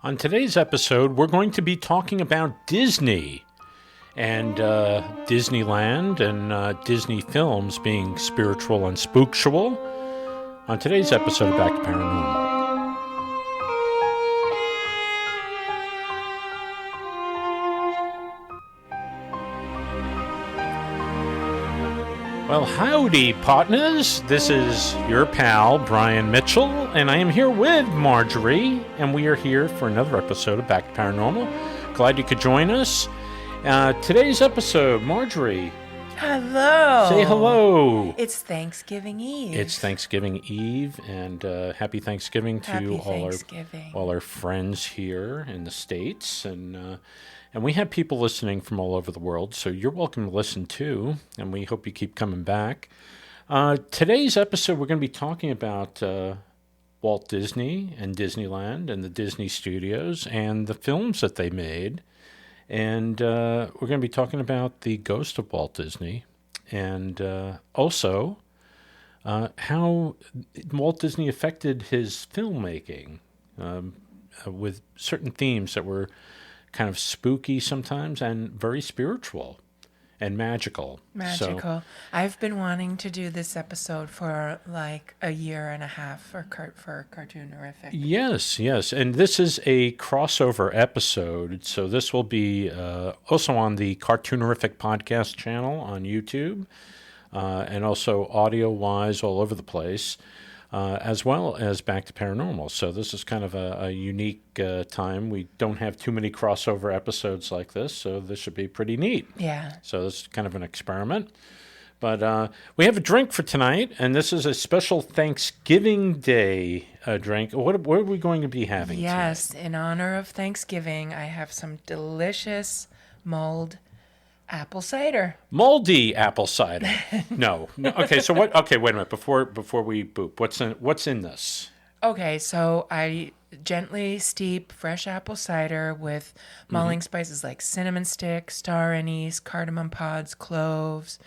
On today's episode, we're going to be talking about Disney and Disneyland and Disney films being spiritual and spooktual. On today's episode of Back to Paranormal. Well, howdy, partners. This is your pal, Brian Mitchell, and I am here with Marjorie, and we are here for another episode of Back to Paranormal. Glad you could join us. Today's episode, Marjorie. Hello. Say hello. It's Thanksgiving Eve. It's Thanksgiving Eve, and happy Thanksgiving to all our friends here in the States, and we have people listening from all over the world, so you're welcome to listen too, and we hope you keep coming back. Today's episode, we're going to be talking about Walt Disney and Disneyland and the Disney Studios and the films that they made. And we're going to be talking about the Ghost of Walt Disney and also how Walt Disney affected his filmmaking with certain themes that were kind of spooky sometimes and very spiritual and magical. So, I've been wanting to do this episode for like a year and a half for Cartoonerific. Yes. And this is a crossover episode. So this will be also on the Cartoonerific Podcast channel on YouTube and also audio-wise all over the place. As well as Back to Paranormal. So this is kind of a unique time. We don't have too many crossover episodes like this, so this should be pretty neat. Yeah. So this is kind of an experiment. But we have a drink for tonight, and this is a special Thanksgiving Day drink. What are we going to be having tonight? Yes, in honor of Thanksgiving, I have some delicious mulled apple cider. Moldy apple cider. No. Okay, so what? Okay, wait a minute. Before we boop, what's in this? Okay, so I gently steep fresh apple cider with mulling spices like cinnamon stick, star anise, cardamom pods, cloves,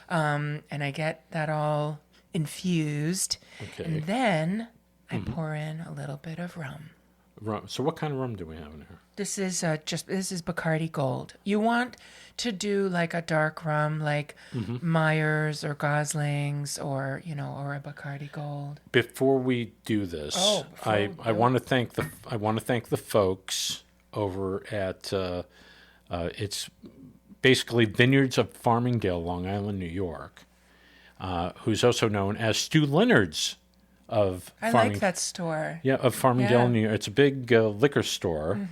and I get that all infused. Okay. And then I pour in a little bit of rum. Rum. So what kind of rum do we have in here? This is Bacardi Gold. You want to do like a dark rum, like Myers or Gosling's, or a Bacardi Gold. Before we do this, I want to thank the folks over at it's basically Vineyards of Farmingdale, Long Island, New York, who's also known as Stu Leonard's. I like that store. Yeah, of Farmingdale, New York. It's a big liquor store,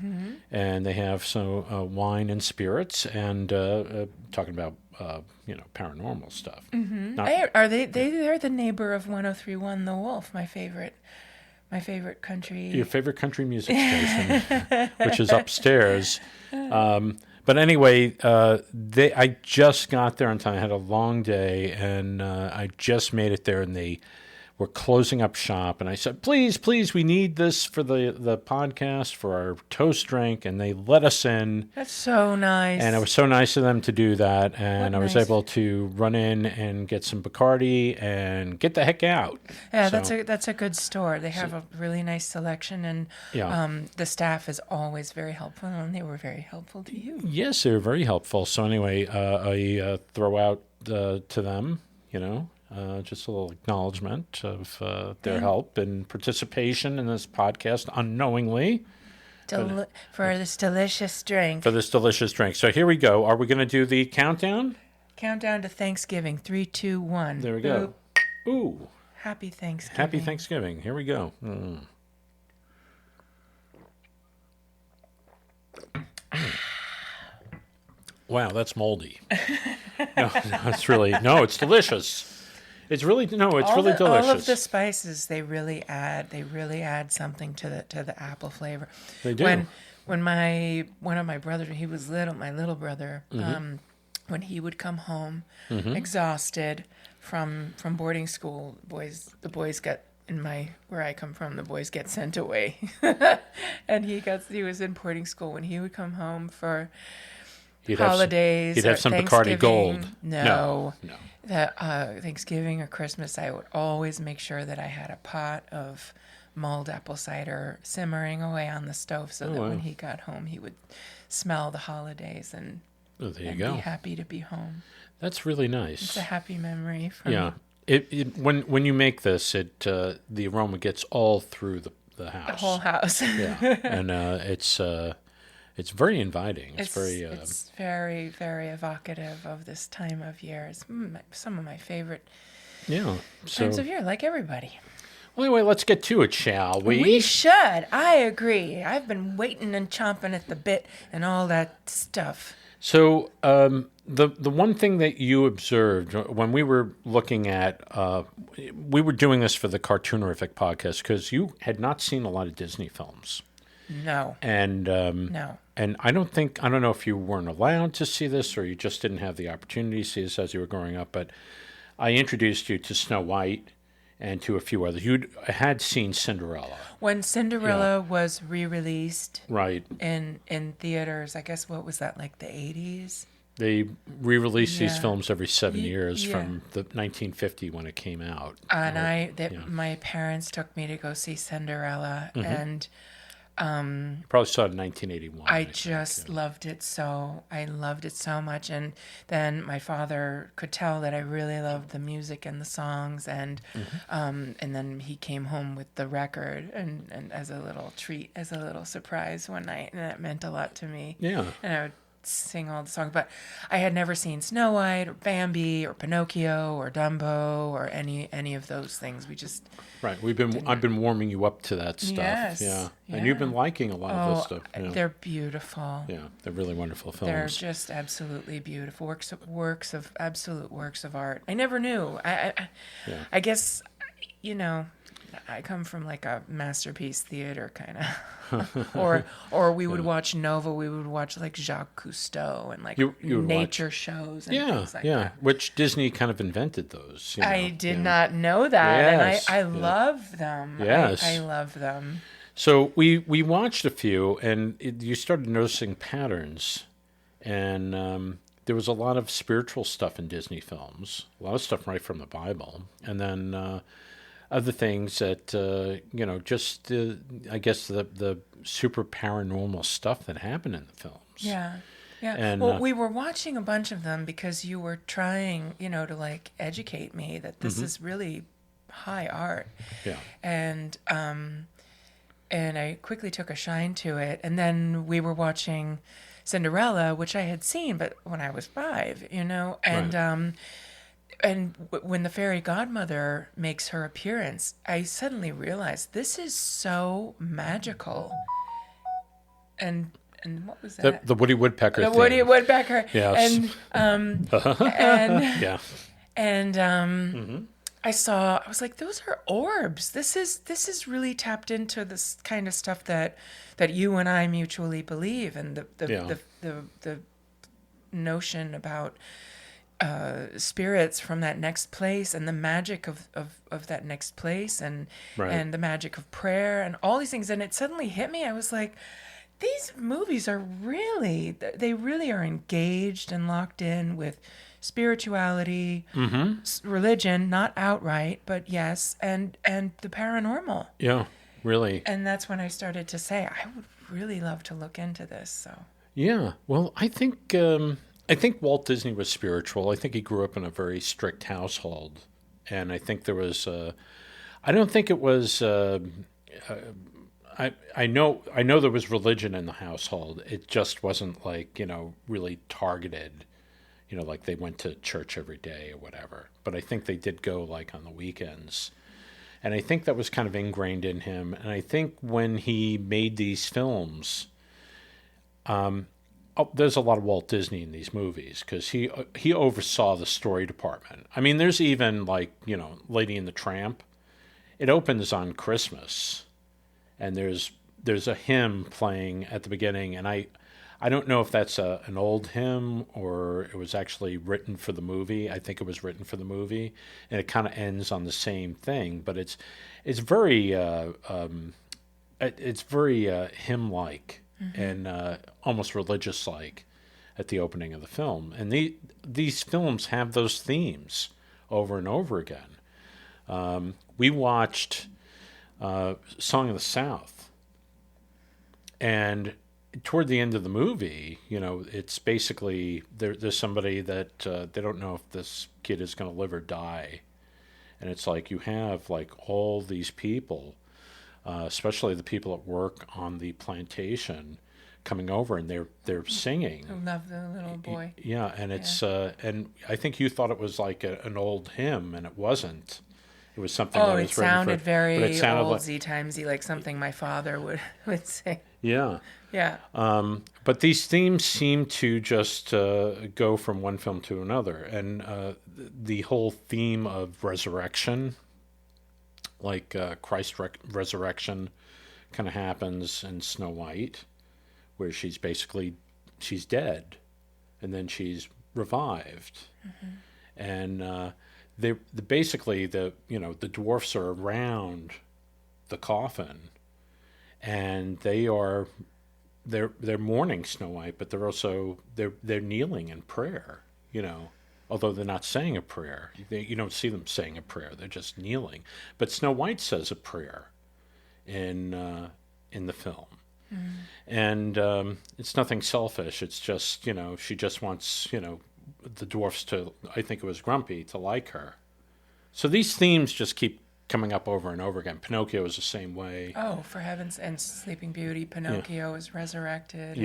and they have some wine and spirits, and talking about paranormal stuff. They're the neighbor of 103.1 The Wolf, my favorite country. Your favorite country music station, which is upstairs. But anyway, I just got there on time. I had a long day, and I just made it there, and they were closing up shop, and I said, please, we need this for the podcast, for our toast drink, and they let us in. That's so nice. And it was so nice of them to do that, and I was able to run in and get some Bacardi and get the heck out. Yeah, that's a good store. They have a really nice selection, and the staff is always very helpful, and they were very helpful to you. Yes, they were very helpful. So anyway, I throw out to them, just a little acknowledgement of their help and participation in this podcast unknowingly. For this delicious drink. So here we go. Are we going to do the countdown? Countdown to Thanksgiving. 3, 2, 1. There we go. Ooh. Happy Thanksgiving. Happy Thanksgiving. Here we go. Wow, that's moldy. It's delicious. It's really delicious. All of the spices they really add something to the apple flavor. They do. When one of my brothers, he was little, my little brother, when he would come home exhausted from boarding school, the boys get where I come from, the boys get sent away, and he was in boarding school. When he would come home for holidays, he'd have some Bacardi Gold. No. That Thanksgiving or Christmas, I would always make sure that I had a pot of mulled apple cider simmering away on the stove so that when he got home, he would smell the holidays and be happy to be home. That's really nice. It's a happy memory for me. When you make this, the aroma gets all through the house. The whole house. Yeah, and it's very inviting. It's very, very evocative of this time of year. It's some of my favorite times of year, like everybody. Well, anyway, let's get to it, shall we? We should. I agree. I've been waiting and chomping at the bit and all that stuff. So the one thing that you observed when we were looking at, we were doing this for the Cartoonerific Podcast because you had not seen a lot of Disney films. No. And no. And I don't know if you weren't allowed to see this or you just didn't have the opportunity to see this as you were growing up, but I introduced you to Snow White and to a few others. You had seen Cinderella. When Cinderella was re-released right. in theaters, I guess, what was that, like the 80s? They re-release these films every 7 years from the 1950 when it came out. And my parents took me to go see Cinderella, and probably saw it in 1981. I just loved it so. I loved it so much, and then my father could tell that I really loved the music and the songs, and then he came home with the record, and as a little treat, as a little surprise one night, and that meant a lot to me. Yeah, and I would sing all the songs, but I had never seen Snow White or Bambi or Pinocchio or Dumbo or any of those things. We just I've been warming you up to that stuff. Yes, and you've been liking a lot of this stuff. Yeah. They're beautiful. Yeah, they're really wonderful films. They're just absolutely beautiful works of art. I never knew. I guess I come from like a masterpiece theater kind of, or we would watch Nova. We would watch like Jacques Cousteau and like nature shows and things like that. Which Disney kind of invented those. I did not know that, and I love them. Yes, I love them. So we watched a few, and you started noticing patterns, and there was a lot of spiritual stuff in Disney films, a lot of stuff right from the Bible, and then other things that, I guess the super paranormal stuff that happened in the films. Yeah. Yeah. And, we were watching a bunch of them because you were trying, to like educate me that this is really high art. Yeah. And I quickly took a shine to it. And then we were watching Cinderella, which I had seen, but when I was 5, and, right. And when the fairy godmother makes her appearance, I suddenly realized this is so magical. And what was that? The Woody Woodpecker thing. The Woody Woodpecker. Yes. And I was like, those are orbs. This is really tapped into this kind of stuff that you and I mutually believe, and the notion about spirits from that next place, and the magic of that next place, and the magic of prayer, and all these things. And it suddenly hit me. I was like, these movies are really are engaged and locked in with spirituality, religion, not outright, but yes, and the paranormal. Yeah, really. And that's when I started to say, I would really love to look into this. So yeah, well, I think Walt Disney was spiritual. I think he grew up in a very strict household, and I think there was. I don't think it was. I know there was religion in the household. It just wasn't like really targeted. Like they went to church every day or whatever. But I think they did go like on the weekends, and I think that was kind of ingrained in him. And I think when he made these films, there's a lot of Walt Disney in these movies because he oversaw the story department. I mean, there's even like Lady and the Tramp. It opens on Christmas, and there's a hymn playing at the beginning, and I don't know if that's an old hymn or it was actually written for the movie. I think it was written for the movie, and it kind of ends on the same thing. But it's very hymn-like and almost religious-like at the opening of the film. And these films have those themes over and over again. We watched Song of the South. And toward the end of the movie, it's basically there's somebody that they don't know if this kid is going to live or die. And it's like you have like all these people, especially the people at work on the plantation, coming over, and they're singing. I love the little boy. Yeah, and it's and I think you thought it was like an old hymn, and it wasn't. It was something that was sounded very oldsy timesy, like something my father would sing. Yeah. Yeah. But these themes seem to just go from one film to another, and the whole theme of resurrection, like Christ's resurrection, kind of happens in Snow White, where she's dead, and then she's revived, and they basically the dwarfs are around the coffin, and they're mourning Snow White, but they're also they're kneeling in prayer, although they're not saying a prayer. You don't see them saying a prayer; they're just kneeling. But Snow White says a prayer in the film. And it's nothing selfish. It's just, she just wants, the dwarfs to, I think it was Grumpy, to like her. So these themes just keep coming up over and over again. Pinocchio is the same way. Oh, for heavens, and Sleeping Beauty, Pinocchio is resurrected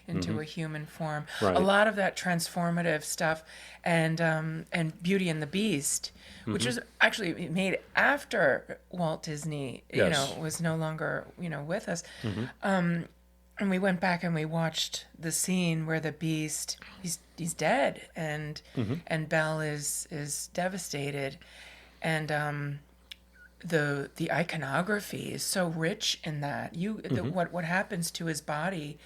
into a human form. Right. A lot of that transformative stuff, and Beauty and the Beast, which was actually made after Walt Disney, was no longer, with us. And we went back and we watched the scene where the Beast, he's dead, and Belle is devastated, and the iconography is so rich in that. What happens to his body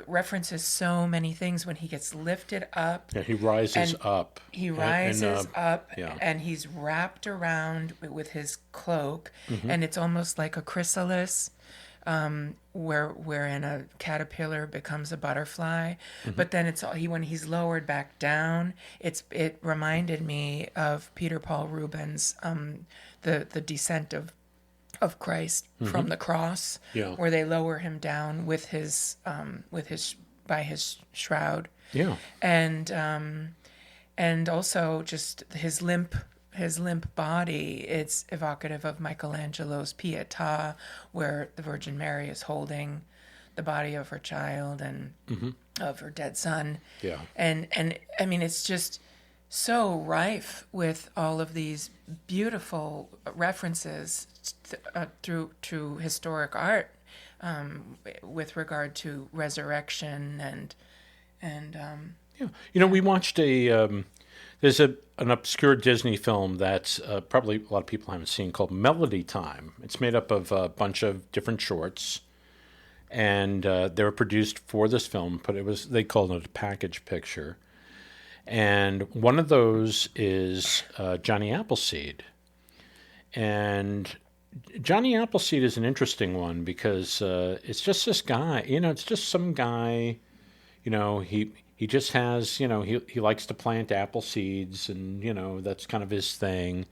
references so many things when he gets lifted up. Yeah, he rises up. He rises up, and he's wrapped around with his cloak, and it's almost like a chrysalis. Wherein a caterpillar becomes a butterfly, but then when he's lowered back down, it reminded me of Peter Paul Rubens' the descent of Christ from the cross, where they lower him down with his by his shroud, and also just his limp body. It's evocative of Michelangelo's Pietà, where the Virgin Mary is holding the body of her child and of her dead son. Yeah. And I mean, it's just so rife with all of these beautiful references through historic art, with regard to resurrection and we watched there's an obscure Disney film that's probably a lot of people haven't seen, called Melody Time. It's made up of a bunch of different shorts, and they were produced for this film, but they called it a package picture. And one of those is Johnny Appleseed. And Johnny Appleseed is an interesting one because it's just this guy, it's just some guy, he just has, he likes to plant apple seeds, and, that's kind of his thing.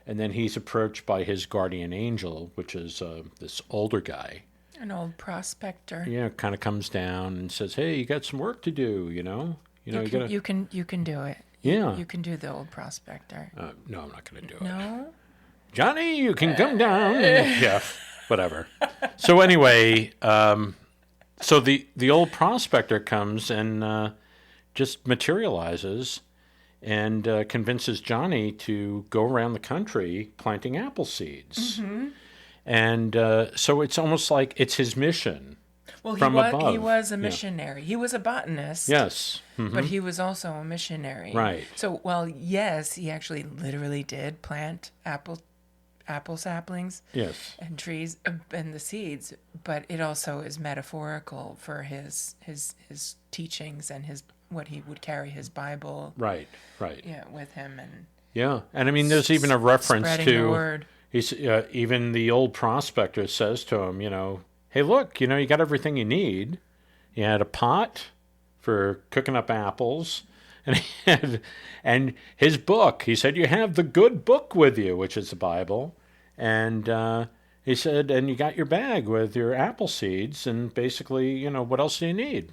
And then he's approached by his guardian angel, which is this older guy. An old prospector. Yeah, kind of comes down and says, "Hey, you got some work to do, you can do it. Yeah. You can do the old prospector. No, I'm not going to do it. No? Johnny, you can come down. Yeah, whatever. So anyway, so the old prospector comes and just materializes and convinces Johnny to go around the country planting apple seeds. And so it's almost like it's his mission. Well, above. He was a missionary. Yeah. He was a botanist. Yes. But he was also a missionary. Right. So, yes, he actually literally did plant apple saplings. Yes. And trees and the seeds, but it also is metaphorical for his teachings and what he would carry his Bible. Right. Yeah, with him and. Yeah, and I mean, there's even a reference spreading to. The word. He's even the old prospector says to him, hey, look, you got everything you need. You had a pot for cooking up apples, and his book. He said, you have the good book with you, which is the Bible, And he said, and you got your bag with your apple seeds, and basically, what else do you need?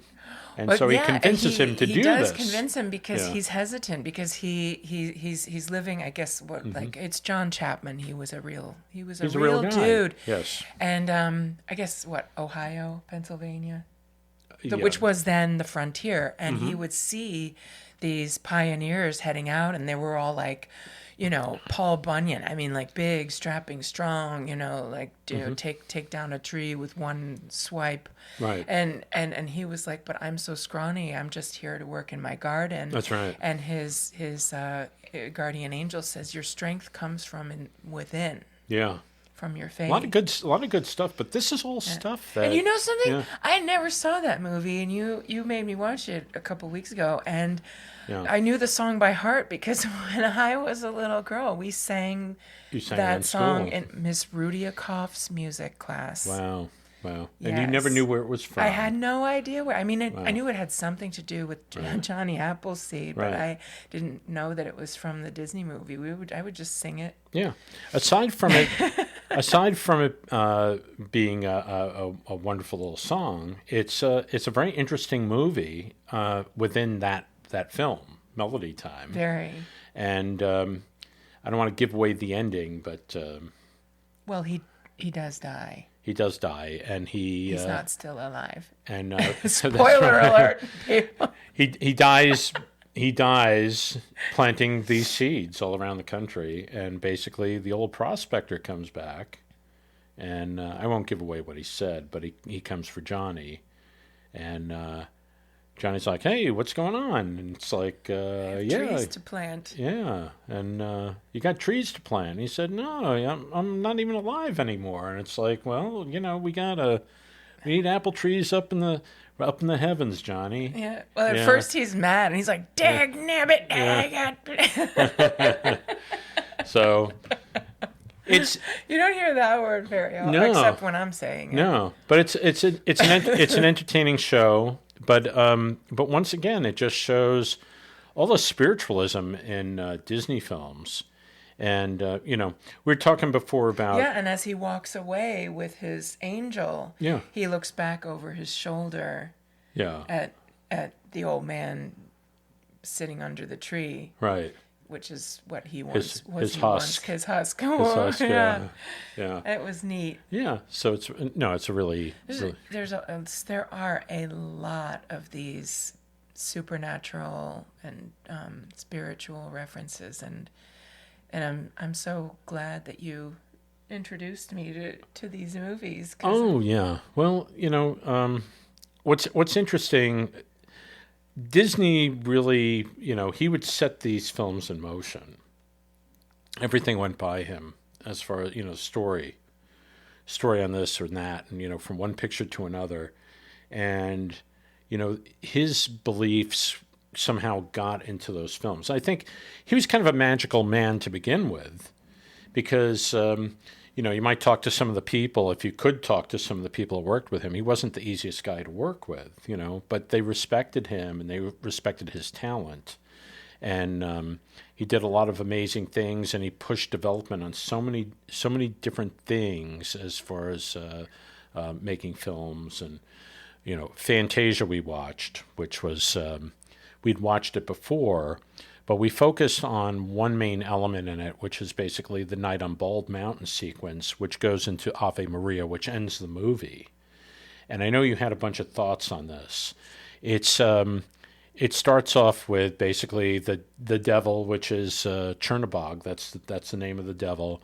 And so he convinces him to do this. He does convince him because he's hesitant, because he's living, I guess, like it's John Chapman. He was a real guy. Dude. Yes. And I guess Ohio, Pennsylvania, which was then the frontier, and he would see these pioneers heading out, and they were all like, Paul Bunyan. I mean, like big, strapping, strong. Like take down a tree with one swipe. Right. And he was like, but I'm so scrawny. I'm just here to work in my garden. That's right. And his guardian angel says, your strength comes from within. Yeah. From your faith. A lot of good stuff, but this is all stuff that. And you know something? Yeah. I never saw that movie, and you made me watch it a couple weeks ago, and I knew the song by heart because when I was a little girl, we sang that song in Miss Rudiakoff's music class. Wow. And you never knew where it was from. I had no idea where. I mean, I knew it had something to do with Johnny Appleseed, but I didn't know that it was from the Disney movie. I would just sing it. Yeah. Aside from it being a wonderful little song, it's a very interesting movie within that film, Melody Time. Very. And I don't want to give away the ending, but well, he does die. He does die, and he's not still alive. And spoiler alert! He dies. He dies planting these seeds all around the country, and basically the old prospector comes back, and I won't give away what he said, but he comes for Johnny, and Johnny's like, "Hey, what's going on?" And it's like, trees to plant. Yeah, and you got trees to plant. And he said, "No, I'm not even alive anymore." And it's like, well, we need apple trees up in the heavens, Johnny. Yeah. Well, at first he's mad, and he's like, "Dag nabbit, So it's you don't hear that word very often, except when I'm saying it. No, but it's an entertaining show. But once again, it just shows all the spiritualism in Disney films. And, we were talking before about... Yeah, and as he walks away with his angel, he looks back over his shoulder at the old man sitting under the tree. Right. Which is what he wants. His husk. His husk, yeah. It was neat. Yeah, so it's a really... There are a lot of these supernatural and spiritual references, and I'm so glad that you introduced me to these movies. Oh yeah, well what's interesting. Disney really, he would set these films in motion. Everything went by him as far as, story on this or that, and, from one picture to another. And, his beliefs somehow got into those films. I think he was kind of a magical man to begin with because, you might talk to some of the people, if you could talk to some of the people who worked with him. He wasn't the easiest guy to work with, but they respected him and they respected his talent. And he did a lot of amazing things, and he pushed development on so many different things as far as making films. And, Fantasia we watched, which was, we'd watched it before, but we focused on one main element in it, which is basically the Night on Bald Mountain sequence, which goes into Ave Maria, which ends the movie. And I know you had a bunch of thoughts on this. It starts off with basically the devil, which is Chernabog. That's the name of the devil,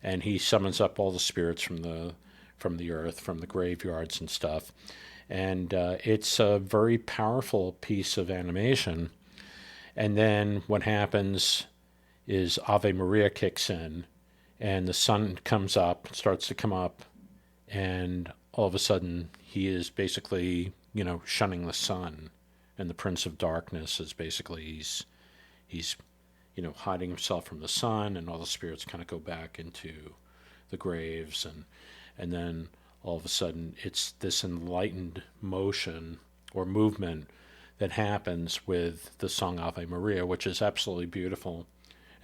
and he summons up all the spirits from the earth, from the graveyards and stuff. And it's a very powerful piece of animation. And then what happens is Ave Maria kicks in, and the sun starts to come up, and all of a sudden he is basically, shunning the sun, and the Prince of Darkness is basically he's hiding himself from the sun, and all the spirits kind of go back into the graves, and then all of a sudden it's this enlightened motion or movement that happens with the song Ave Maria, which is absolutely beautiful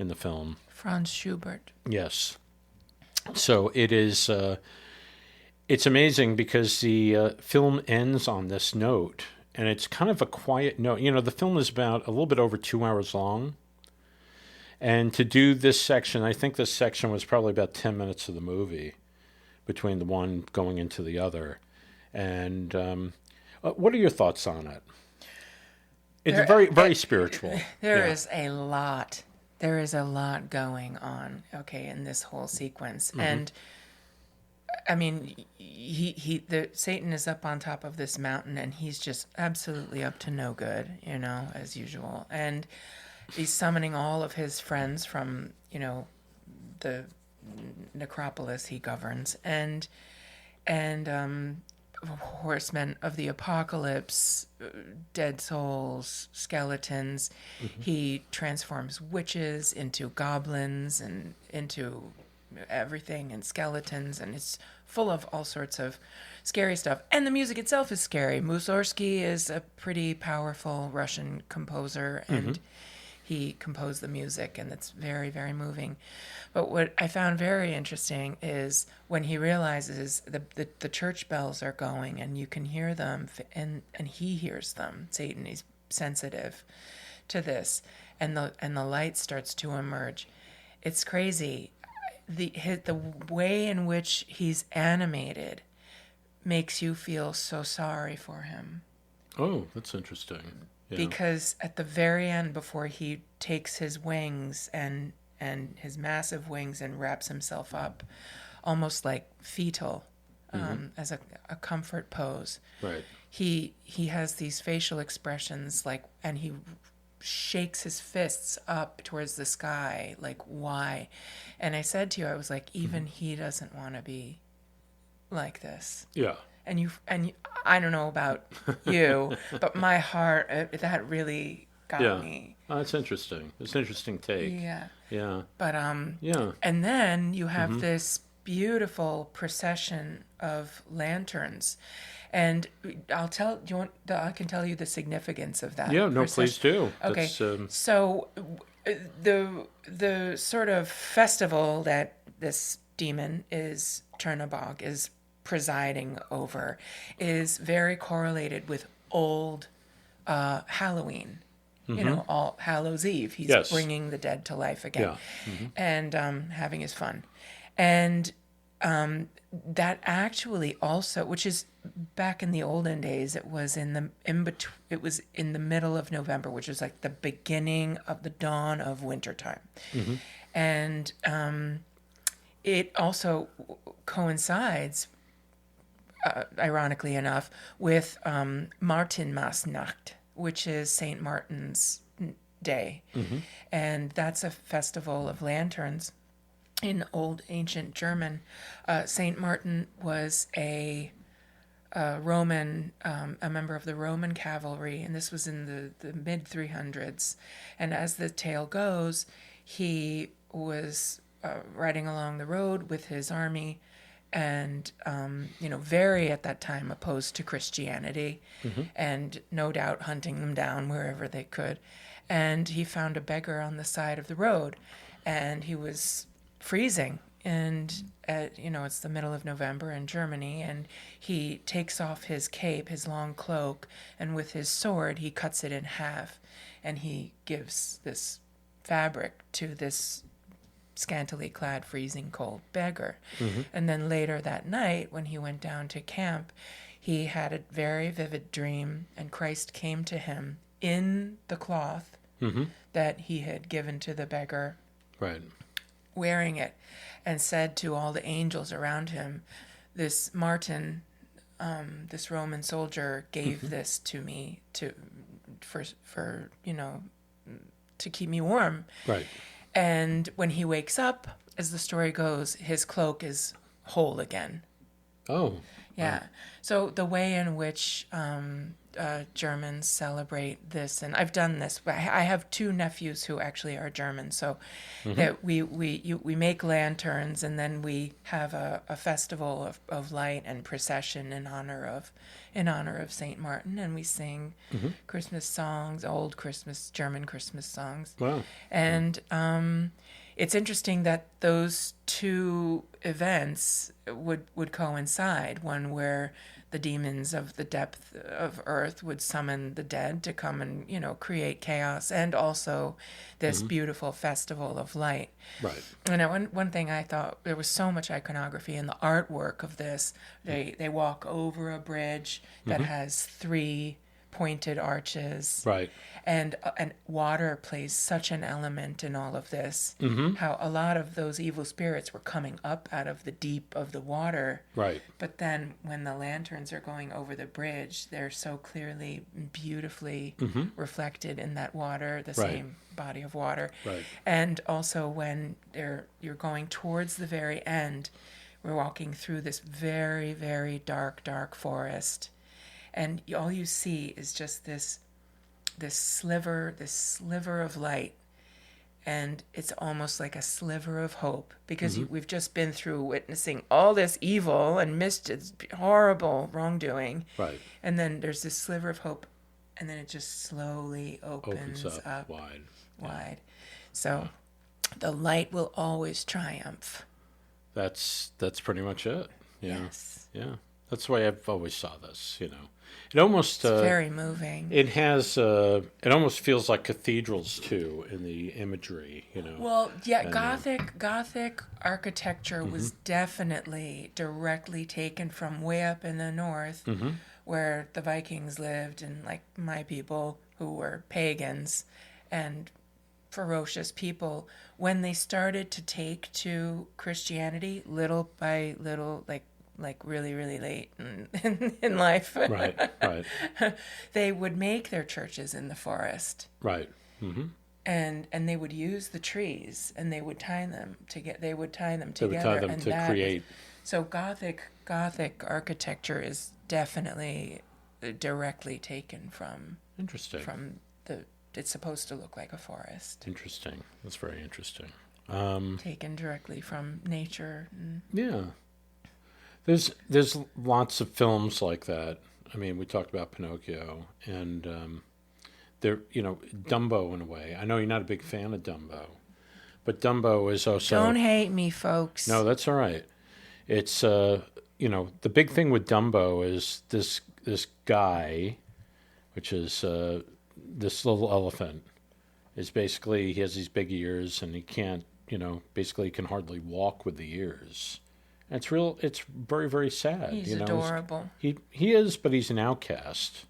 in the film. Franz Schubert. Yes. So it is. It's amazing because the film ends on this note, and it's kind of a quiet note. You know, the film is about a little bit over 2 hours long, and to do this section, I think this section was probably about 10 minutes of the movie between the one going into the other. And what are your thoughts on it? It's very spiritual. There is a lot. There is a lot going on, okay, in this whole sequence. Mm-hmm. And I mean, Satan is up on top of this mountain, and he's just absolutely up to no good, you know, as usual. And he's summoning all of his friends from, you know, the necropolis he governs, and horsemen of the apocalypse, dead souls, skeletons. Mm-hmm. He transforms witches into goblins and into everything, and skeletons, and it's full of all sorts of scary stuff. And the music itself is scary. Mussorgsky is a pretty powerful Russian composer, and mm-hmm. he composed the music, and it's very, very moving. But what I found very interesting is when he realizes the church bells are going, and you can hear them, and he hears them. Satan is sensitive to this, and the light starts to emerge. It's crazy. The way in which he's animated makes you feel so sorry for him. Oh, that's interesting. Yeah. Because at the very end, before he takes his wings and his massive wings and wraps himself up, almost like fetal, mm-hmm. as a comfort pose. Right. He has these facial expressions, like, and he shakes his fists up towards the sky, like, why? And I said to you, I was like, even mm-hmm. he doesn't want to be like this. Yeah. And you, I don't know about you, but my heart, that really got me. Oh, that's interesting. It's an interesting take. Yeah. Yeah. But yeah. And then you have mm-hmm. this beautiful procession of lanterns, and I can tell you the significance of that. Yeah. No, please do. Okay. So the sort of festival that this demon is Chernobog is presiding over is very correlated with old Halloween. Mm-hmm. You know, All Hallows Eve. He's yes. bringing the dead to life again, yeah. mm-hmm. and having his fun. And that actually also, which is back in the olden days, it was in the middle of November, which is like the beginning of the dawn of wintertime. Mm-hmm. And it also coincides, ironically enough, with Martinmasnacht, which is St. Martin's Day. Mm-hmm. And that's a festival of lanterns. In old ancient German, St. Martin was a Roman, a member of the Roman cavalry, and this was in the mid 300s. And as the tale goes, he was riding along the road with his army, and very at that time opposed to Christianity, mm-hmm. and no doubt hunting them down wherever they could. And he found a beggar on the side of the road, and he was freezing, and it's the middle of November in Germany, and he takes off his cape, his long cloak, and with his sword he cuts it in half, and he gives this fabric to this scantily clad, freezing cold beggar. Mm-hmm. And then later that night, when he went down to camp, he had a very vivid dream, and Christ came to him in the cloth mm-hmm. that he had given to the beggar. Right. Wearing it, and said to all the angels around him, this Martin, this Roman soldier, gave mm-hmm. this to me for to keep me warm. Right. And when he wakes up, as the story goes, his cloak is whole again. Oh. Yeah. Wow. So the way in which Germans celebrate this, and I've done this. I have two nephews who actually are German, so mm-hmm. that we make lanterns, and then we have a festival of light and procession in honor of Saint Martin, and we sing mm-hmm. Christmas songs, old German Christmas songs. Wow. And it's interesting that those two events would coincide. One where the demons of the depth of earth would summon the dead to come and, create chaos, and also this beautiful festival of light. Right. And one thing I thought, there was so much iconography in the artwork of this. They walk over a bridge that has 3 pointed arches. Right. And water plays such an element in all of this. How a lot of those evil spirits were coming up out of the deep of the water. Right. But then when the lanterns are going over the bridge, they're so clearly, beautifully reflected in that water, the same body of water. Right. And also when you're going towards the very end, we're walking through this very, very dark forest. And all you see is just this sliver of light, and it's almost like a sliver of hope, because we've just been through witnessing all this evil and horrible wrongdoing, right? And then there's this sliver of hope, and then it just slowly opens up wide. Yeah. So the light will always triumph. That's pretty much it. Yeah. Yes. Yeah. That's the way I've always saw this. It almost it's very moving. It has it almost feels like cathedrals too in the imagery. Well, yeah, and, Gothic architecture was definitely directly taken from way up in the north, where the Vikings lived, and like my people who were pagans and ferocious people. When they started to take to Christianity, little by little, like really, really late in life. Right. They would make their churches in the forest. Right. And they would use the trees, and they would tie them together. They would tie them to create. So Gothic architecture is definitely directly taken from. Interesting. It's supposed to look like a forest. Interesting. That's very interesting. Taken directly from nature. Yeah. There's lots of films like that. I mean, we talked about Pinocchio, and Dumbo in a way. I know you're not a big fan of Dumbo, but Dumbo is also. Don't hate me, folks. No, that's all right. It's the big thing with Dumbo is this guy, which is this little elephant, is basically, he has these big ears, and he can't, basically can hardly walk with the ears. It's very, very sad. He's adorable. He is, but he's an outcast.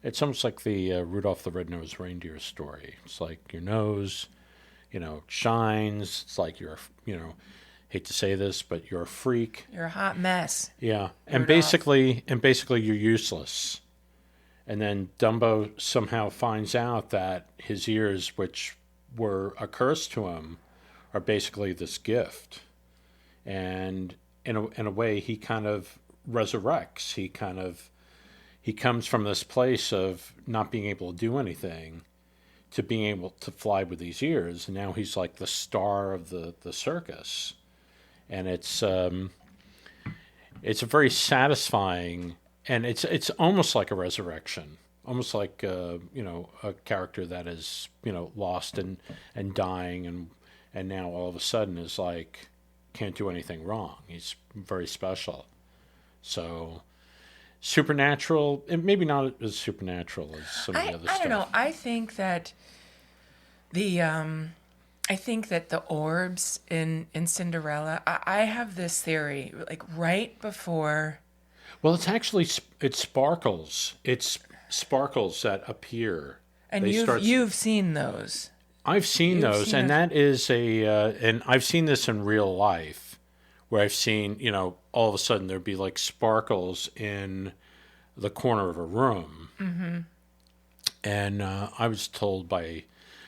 It's almost like the Rudolph the Red-Nosed Reindeer story. It's like your nose, shines. It's like you're, hate to say this, but you're a freak. You're a hot mess. Yeah, and basically you're useless. And then Dumbo somehow finds out that his ears, which were a curse to him, are basically this gift. And in a way, he kind of resurrects. He comes from this place of not being able to do anything to being able to fly with these ears, and now he's like the star of the circus. And it's a very satisfying, and it's almost like a resurrection, almost like a character that is lost and dying, and now all of a sudden is like, can't do anything wrong. He's very special. So supernatural, and maybe not as supernatural as some of the other stuff. I don't know. I think that the orbs in Cinderella, I have this theory, like right before. Well, it's sparkles. It's sparkles that appear. And you've seen those. I've seen those, and that is and I've seen this in real life, where I've seen, all of a sudden there'd be like sparkles in the corner of a room. Mm-hmm. And I was told by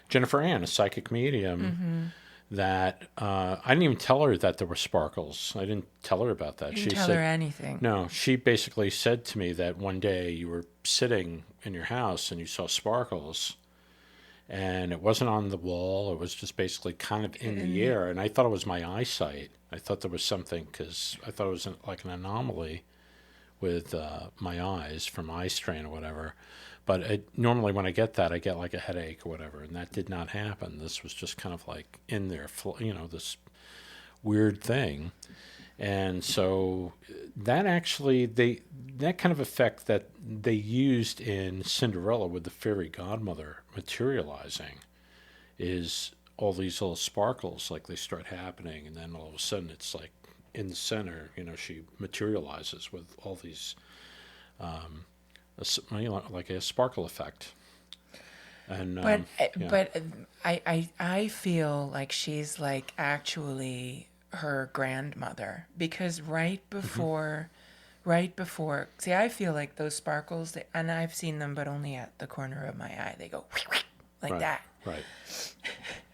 Jennifer Ann, a psychic medium, that I didn't even tell her that there were sparkles. I didn't tell her about that. You didn't tell her anything. No, she basically said to me that one day you were sitting in your house and you saw sparkles. And it wasn't on the wall. It was just basically kind of in the air. And I thought it was my eyesight. I thought there was something, because I thought it was like an anomaly with my eyes from eye strain or whatever. But normally when I get that, I get like a headache or whatever, and that did not happen. This was just kind of like in there, this weird thing. And so that actually, that kind of effect that they used in Cinderella with the fairy godmother materializing is all these little sparkles, like they start happening, and then all of a sudden it's like in the center, she materializes with all these, like a sparkle effect. And but I feel like she's like actually her grandmother, because right before, see, I feel like those sparkles, and I've seen them, but only at the corner of my eye. They go like that. Right.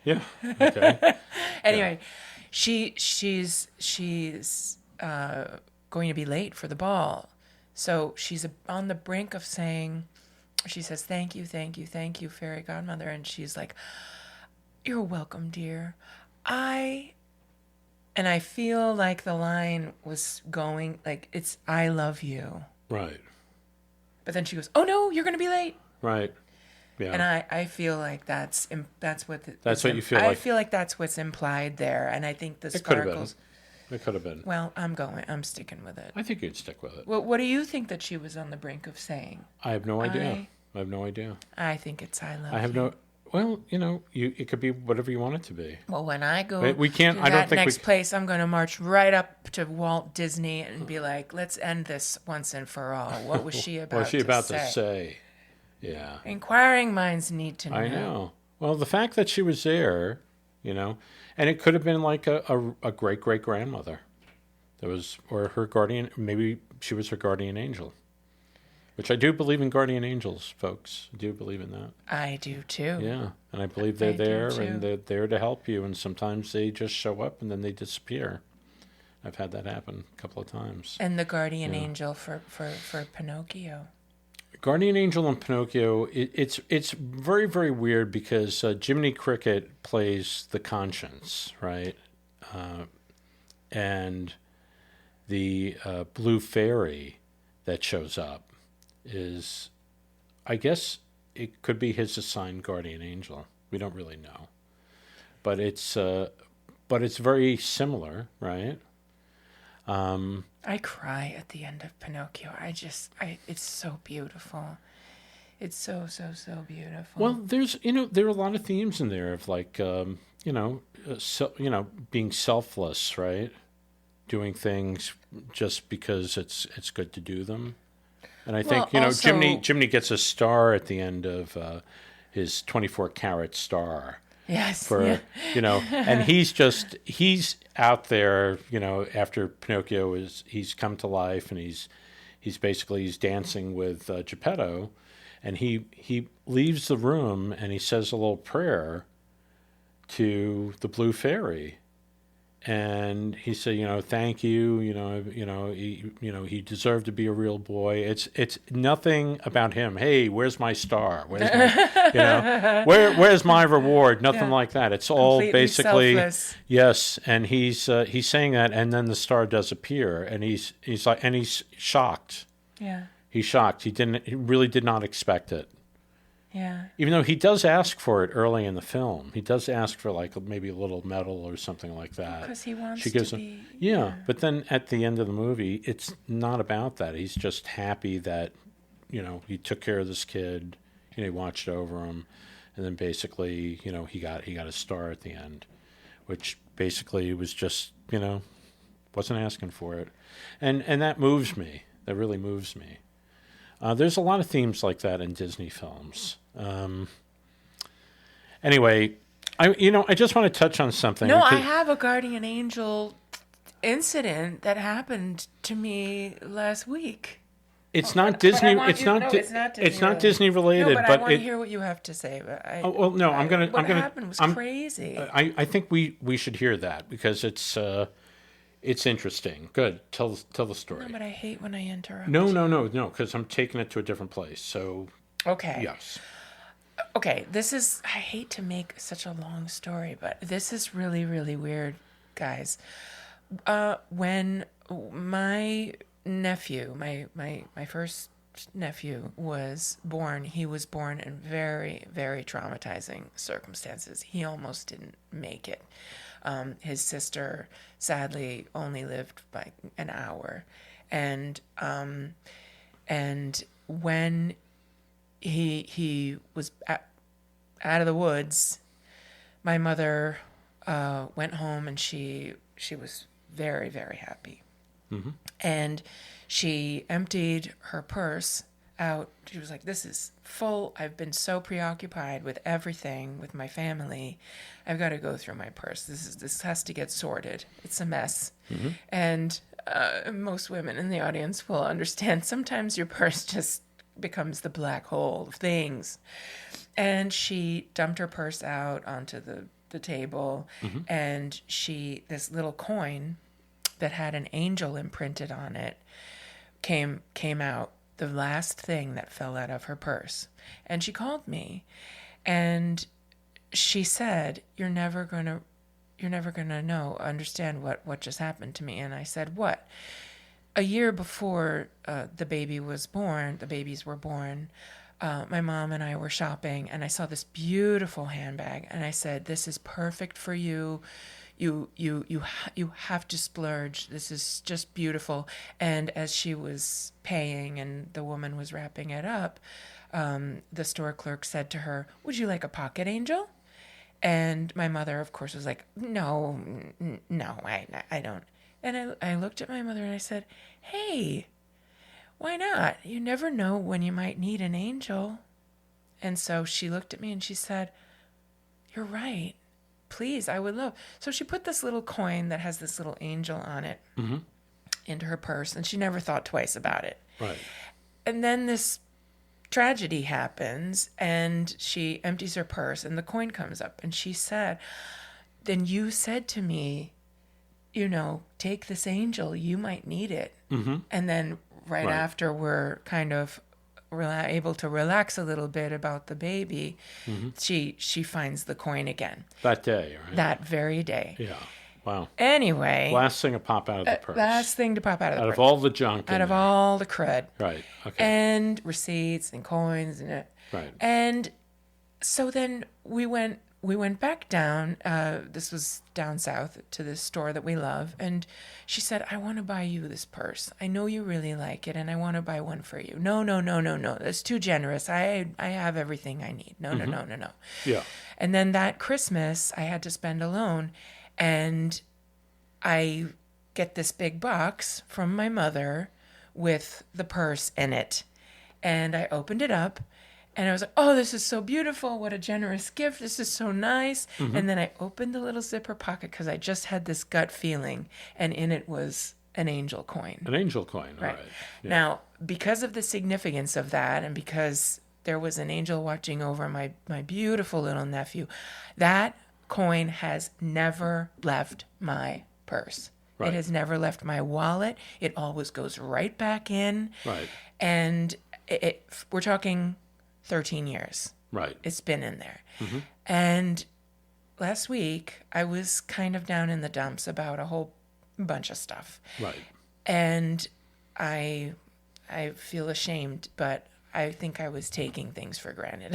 Yeah. Okay. Anyway, she's going to be late for the ball, so she's on the brink of saying, she says, "Thank you, thank you, thank you, fairy godmother," and she's like, "You're welcome, dear." And I feel like the line was going like, it's "I love you." Right. But then she goes, "Oh no, you're going to be late." Right. Yeah. And I feel like that's what you feel like. I feel like that's what's implied there, and I think the sparkles. It could have been. Well, I'm sticking with it. I think you'd stick with it. Well, what do you think that she was on the brink of saying? I have no idea. I have no idea. I think it's "I love you." I have no. Well, it could be whatever you want it to be. Well, when I go we can't. to I don't that think next place, I'm going to march right up to Walt Disney and be like, "Let's end this once and for all." What was she about? What was she about to say? Yeah. Inquiring minds need to know. I know. Well, the fact that she was there, and it could have been like a great great grandmother. Or her guardian. Maybe she was her guardian angel. Which I do believe in guardian angels, folks. I do believe in that. I do too. Yeah, and I believe they're there and they're there to help you. And sometimes they just show up and then they disappear. I've had that happen a couple of times. And the guardian angel for Pinocchio. Guardian angel and Pinocchio. It's very very weird because Jiminy Cricket plays the conscience, right? And the blue fairy that shows up is, I guess it could be his assigned guardian angel. We don't really know, but it's very similar, right? I cry at the end of Pinocchio. It's so beautiful. It's so beautiful. Well, there are a lot of themes in there of like, being selfless, right? Doing things just because it's good to do them. And I think, also, Jiminy gets a star at the end of his 24-carat star. Yes. And he's out there, after Pinocchio he's come to life and he's dancing with Geppetto, and he leaves the room and he says a little prayer to the blue fairy. And he said, "Thank you. He deserved to be a real boy." It's nothing about him. Hey, where's my star? Where's my, where's my reward? Nothing like that. It's all completely basically selfless. Yes. And he's saying that, and then the star does appear, and he's shocked. Yeah. He's shocked. He really did not expect it. Yeah. Even though he does ask for it early in the film. He does ask for like maybe a little medal or something like that. Because he wants to be... Yeah, but then at the end of the movie, it's not about that. He's just happy that, he took care of this kid, he watched over him, and then basically, he got a star at the end, which basically was just, wasn't asking for it. And that moves me. That really moves me. There's a lot of themes like that in Disney films. Anyway, I just want to touch on something. No, I have a guardian angel incident that happened to me last week. It's not Disney. It's not Disney related. No, but I want to hear what you have to say. What happened was crazy. I think we should hear that because it's interesting. Good. Tell the story. No, but I hate when I interrupt. No, because I'm taking it to a different place. So. Okay. Yes. Okay, I hate to make such a long story, but this is really, really weird, guys. When my nephew, my first nephew was born. He was born in very, very traumatizing circumstances. He almost didn't make it. His sister sadly only lived by an hour, and when he was out of the woods, my mother went home, and she was very, very happy. Mm-hmm. And she emptied her purse out. She was like, this is full. I've been so preoccupied with everything, with my family. I've got to go through my purse. This has to get sorted. It's a mess. Mm-hmm. And most women in the audience will understand sometimes your purse just becomes the black hole of things. And she dumped her purse out onto the table, mm-hmm. and this little coin that had an angel imprinted on it came out, the last thing that fell out of her purse. And she called me, and she said, you're never gonna understand what just happened to me. And I said, what? A year before the babies were born, my mom and I were shopping, and I saw this beautiful handbag, and I said, this is perfect for you. You have to splurge. This is just beautiful. And as she was paying and the woman was wrapping it up, the store clerk said to her, would you like a pocket angel? And my mother, of course, was like, no, I don't. And I looked at my mother and I said, hey, why not? You never know when you might need an angel. And so she looked at me and she said, you're right. Please, I would love. So she put this little coin that has this little angel on it mm-hmm. into her purse, and she never thought twice about it. Right. And then this tragedy happens, and she empties her purse, and the coin comes up, and she said, then you said to me, take this angel, you might need it. Mm-hmm. And then right after we're kind of able to relax a little bit about the baby, mm-hmm. she finds the coin again. That day, right? That very day. Yeah. Wow. Anyway. Last thing to pop out of the purse. Last thing to pop out of the purse. Out of all the junk. Out of all the crud. Right. Okay. And receipts and coins and it. Right. And so then we went back down. This was down south to this store that we love. And she said, I want to buy you this purse. I know you really like it, and I want to buy one for you. No. That's too generous. I have everything I need. No. Yeah. And then that Christmas, I had to spend alone. And I get this big box from my mother with the purse in it. And I opened it up. And I was like, oh, this is so beautiful. What a generous gift. This is so nice. Mm-hmm. And then I opened the little zipper pocket because I just had this gut feeling. And in it was an angel coin. An angel coin, right. All right. Yeah. Now, because of the significance of that, and because there was an angel watching over my beautiful little nephew, that coin has never left my purse. Right. It has never left my wallet. It always goes right back in. Right. And we're talking 13 years. Right. It's been in there. Mm-hmm. And last week, I was kind of down in the dumps about a whole bunch of stuff. Right. And I feel ashamed, but I think I was taking things for granted.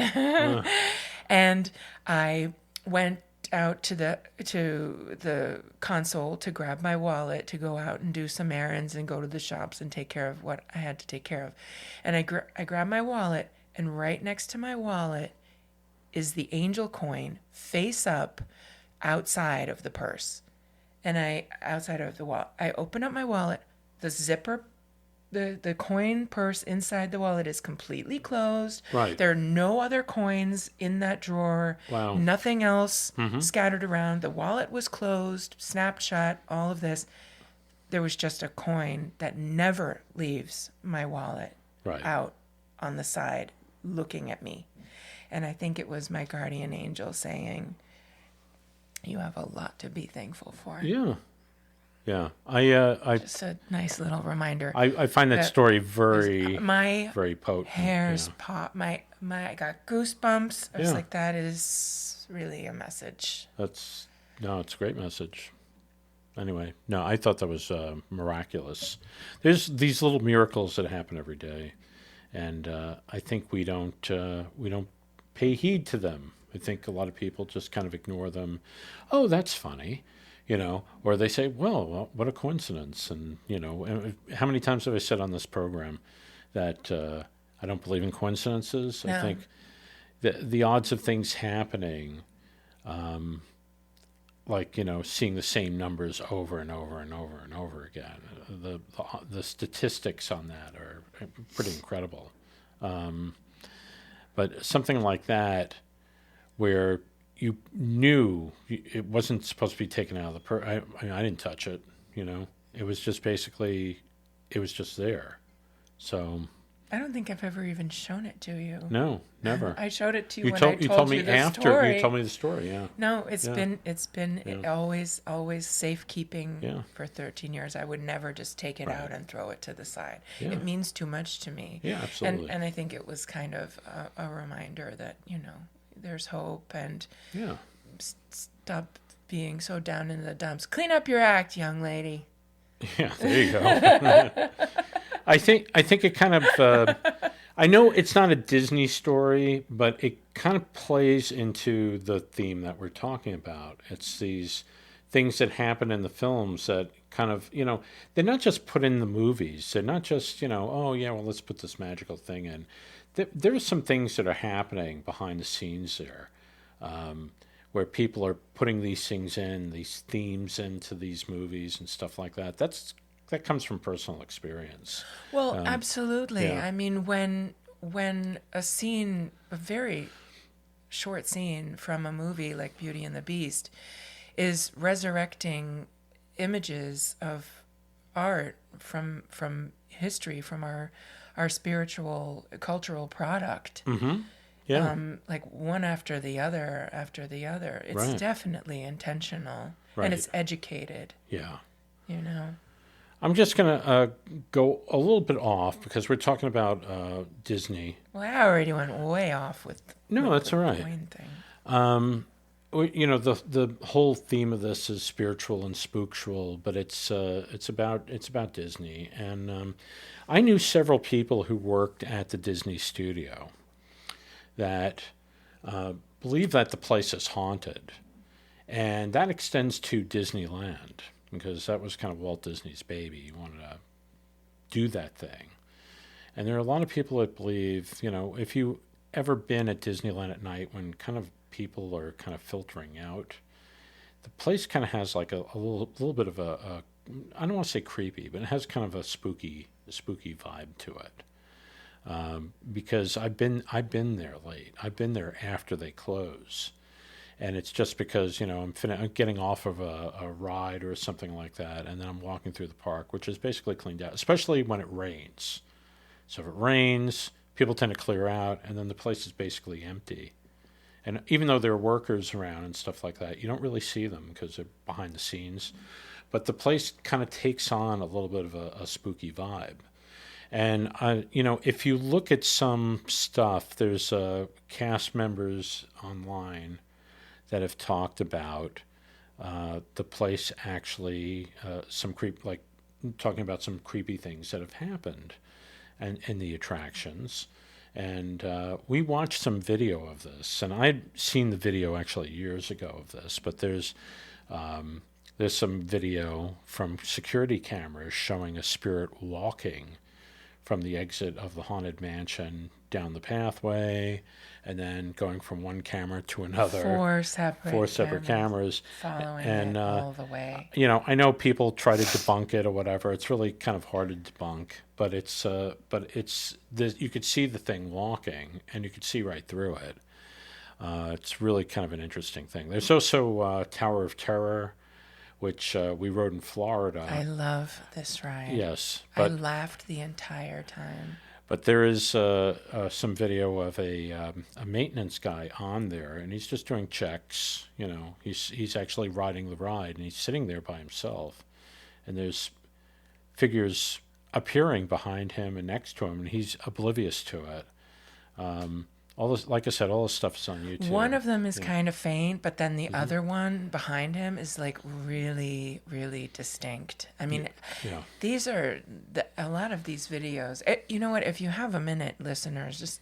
And I went out to the console to grab my wallet to go out and do some errands and go to the shops and take care of what I had to take care of. And I grabbed my wallet, and right next to my wallet is the angel coin face up outside of the purse. And outside of the wallet, I open up my wallet, the zipper, the coin purse inside the wallet is completely closed. Right. There are no other coins in that drawer. Wow. Nothing else scattered around. The wallet was closed, snapped shut, all of this. There was just a coin that never leaves my wallet out on the side looking at me. And I think it was my guardian angel saying, you have a lot to be thankful for. Yeah. Yeah. I just a nice little reminder. I find that story very potent. Hairs pop. I got goosebumps. I was like, that is really a message. It's a great message. anyway, no, I thought that was miraculous. There's these little miracles that happen every day, and I think we don't pay heed to them. I think a lot of people just kind of ignore them. Oh, that's funny, or they say, well, what a coincidence. And, how many times have I said on this program that I don't believe in coincidences? No. I think the odds of things happening, like, seeing the same numbers over and over and over and over again, the statistics on that are pretty incredible. But something like that, where you knew it wasn't supposed to be taken out of the I didn't touch it, It was just basically, it was just there. So I don't think I've ever even shown it to you. No, never. I showed it to you when I told you the story. You told me the story, yeah. No, it's been always safekeeping for 13 years. I would never just take it out and throw it to the side. Yeah. It means too much to me. Yeah, absolutely. And I think it was kind of a reminder that, there's hope, and stop being so down in the dumps. Clean up your act, young lady. Yeah, there you go. I think it kind of, I know it's not a Disney story, but it kind of plays into the theme that we're talking about. It's these things that happen in the films that kind of, they're not just put in the movies. They're not just, oh, yeah, well, let's put this magical thing in. There are some things that are happening behind the scenes there, where people are putting these things in, these themes into these movies and stuff like that. That comes from personal experience. Well, absolutely. Yeah. I mean, when a very short scene from a movie like Beauty and the Beast is resurrecting images of art from history, from our spiritual, cultural product. Mm-hmm. Yeah. Like one after the other. It's definitely intentional. Right. And it's educated. Yeah. I'm just going to go a little bit off because we're talking about Disney. Well, I already went way off with that's all right. Coin thing. The whole theme of this is spiritual and spooktual, but it's about Disney. And I knew several people who worked at the Disney studio that believe that the place is haunted. And that extends to Disneyland, because that was kind of Walt Disney's baby. He wanted to do that thing. And there are a lot of people that believe, if you ever been at Disneyland at night when kind of people are kind of filtering out, the place kind of has like a little bit of a I don't want to say creepy, but it has kind of a spooky vibe to it. Because I've been there late. I've been there after they close. And it's just because, I'm getting off of a ride or something like that, and then I'm walking through the park, which is basically cleaned out, especially when it rains. So if it rains, people tend to clear out, and then the place is basically empty. And even though there are workers around and stuff like that, you don't really see them because they're behind the scenes. But the place kind of takes on a little bit of a spooky vibe. And, if you look at some stuff, there's cast members online that have talked about the place actually, talking about some creepy things that have happened and in the attractions. And we watched some video of this, and I'd seen the video actually years ago of this, but there's some video from security cameras showing a spirit walking from the exit of the haunted mansion down the pathway, and then going from one camera to another. Four separate cameras following it all the way. I know people try to debunk it or whatever. It's really kind of hard to debunk, but you could see the thing walking, and you could see right through it. It's really kind of an interesting thing. There's also Tower of Terror, which we rode in Florida. I love this ride. Yes. I laughed the entire time. But there is some video of a maintenance guy on there, and he's just doing checks. He's actually riding the ride, and he's sitting there by himself. And there's figures appearing behind him and next to him, and he's oblivious to it. All this, like I said, all this stuff is on YouTube. One of them is kind of faint, but then the other one behind him is like really, really distinct. I mean, these are a lot of these videos. You know what? If you have a minute, listeners,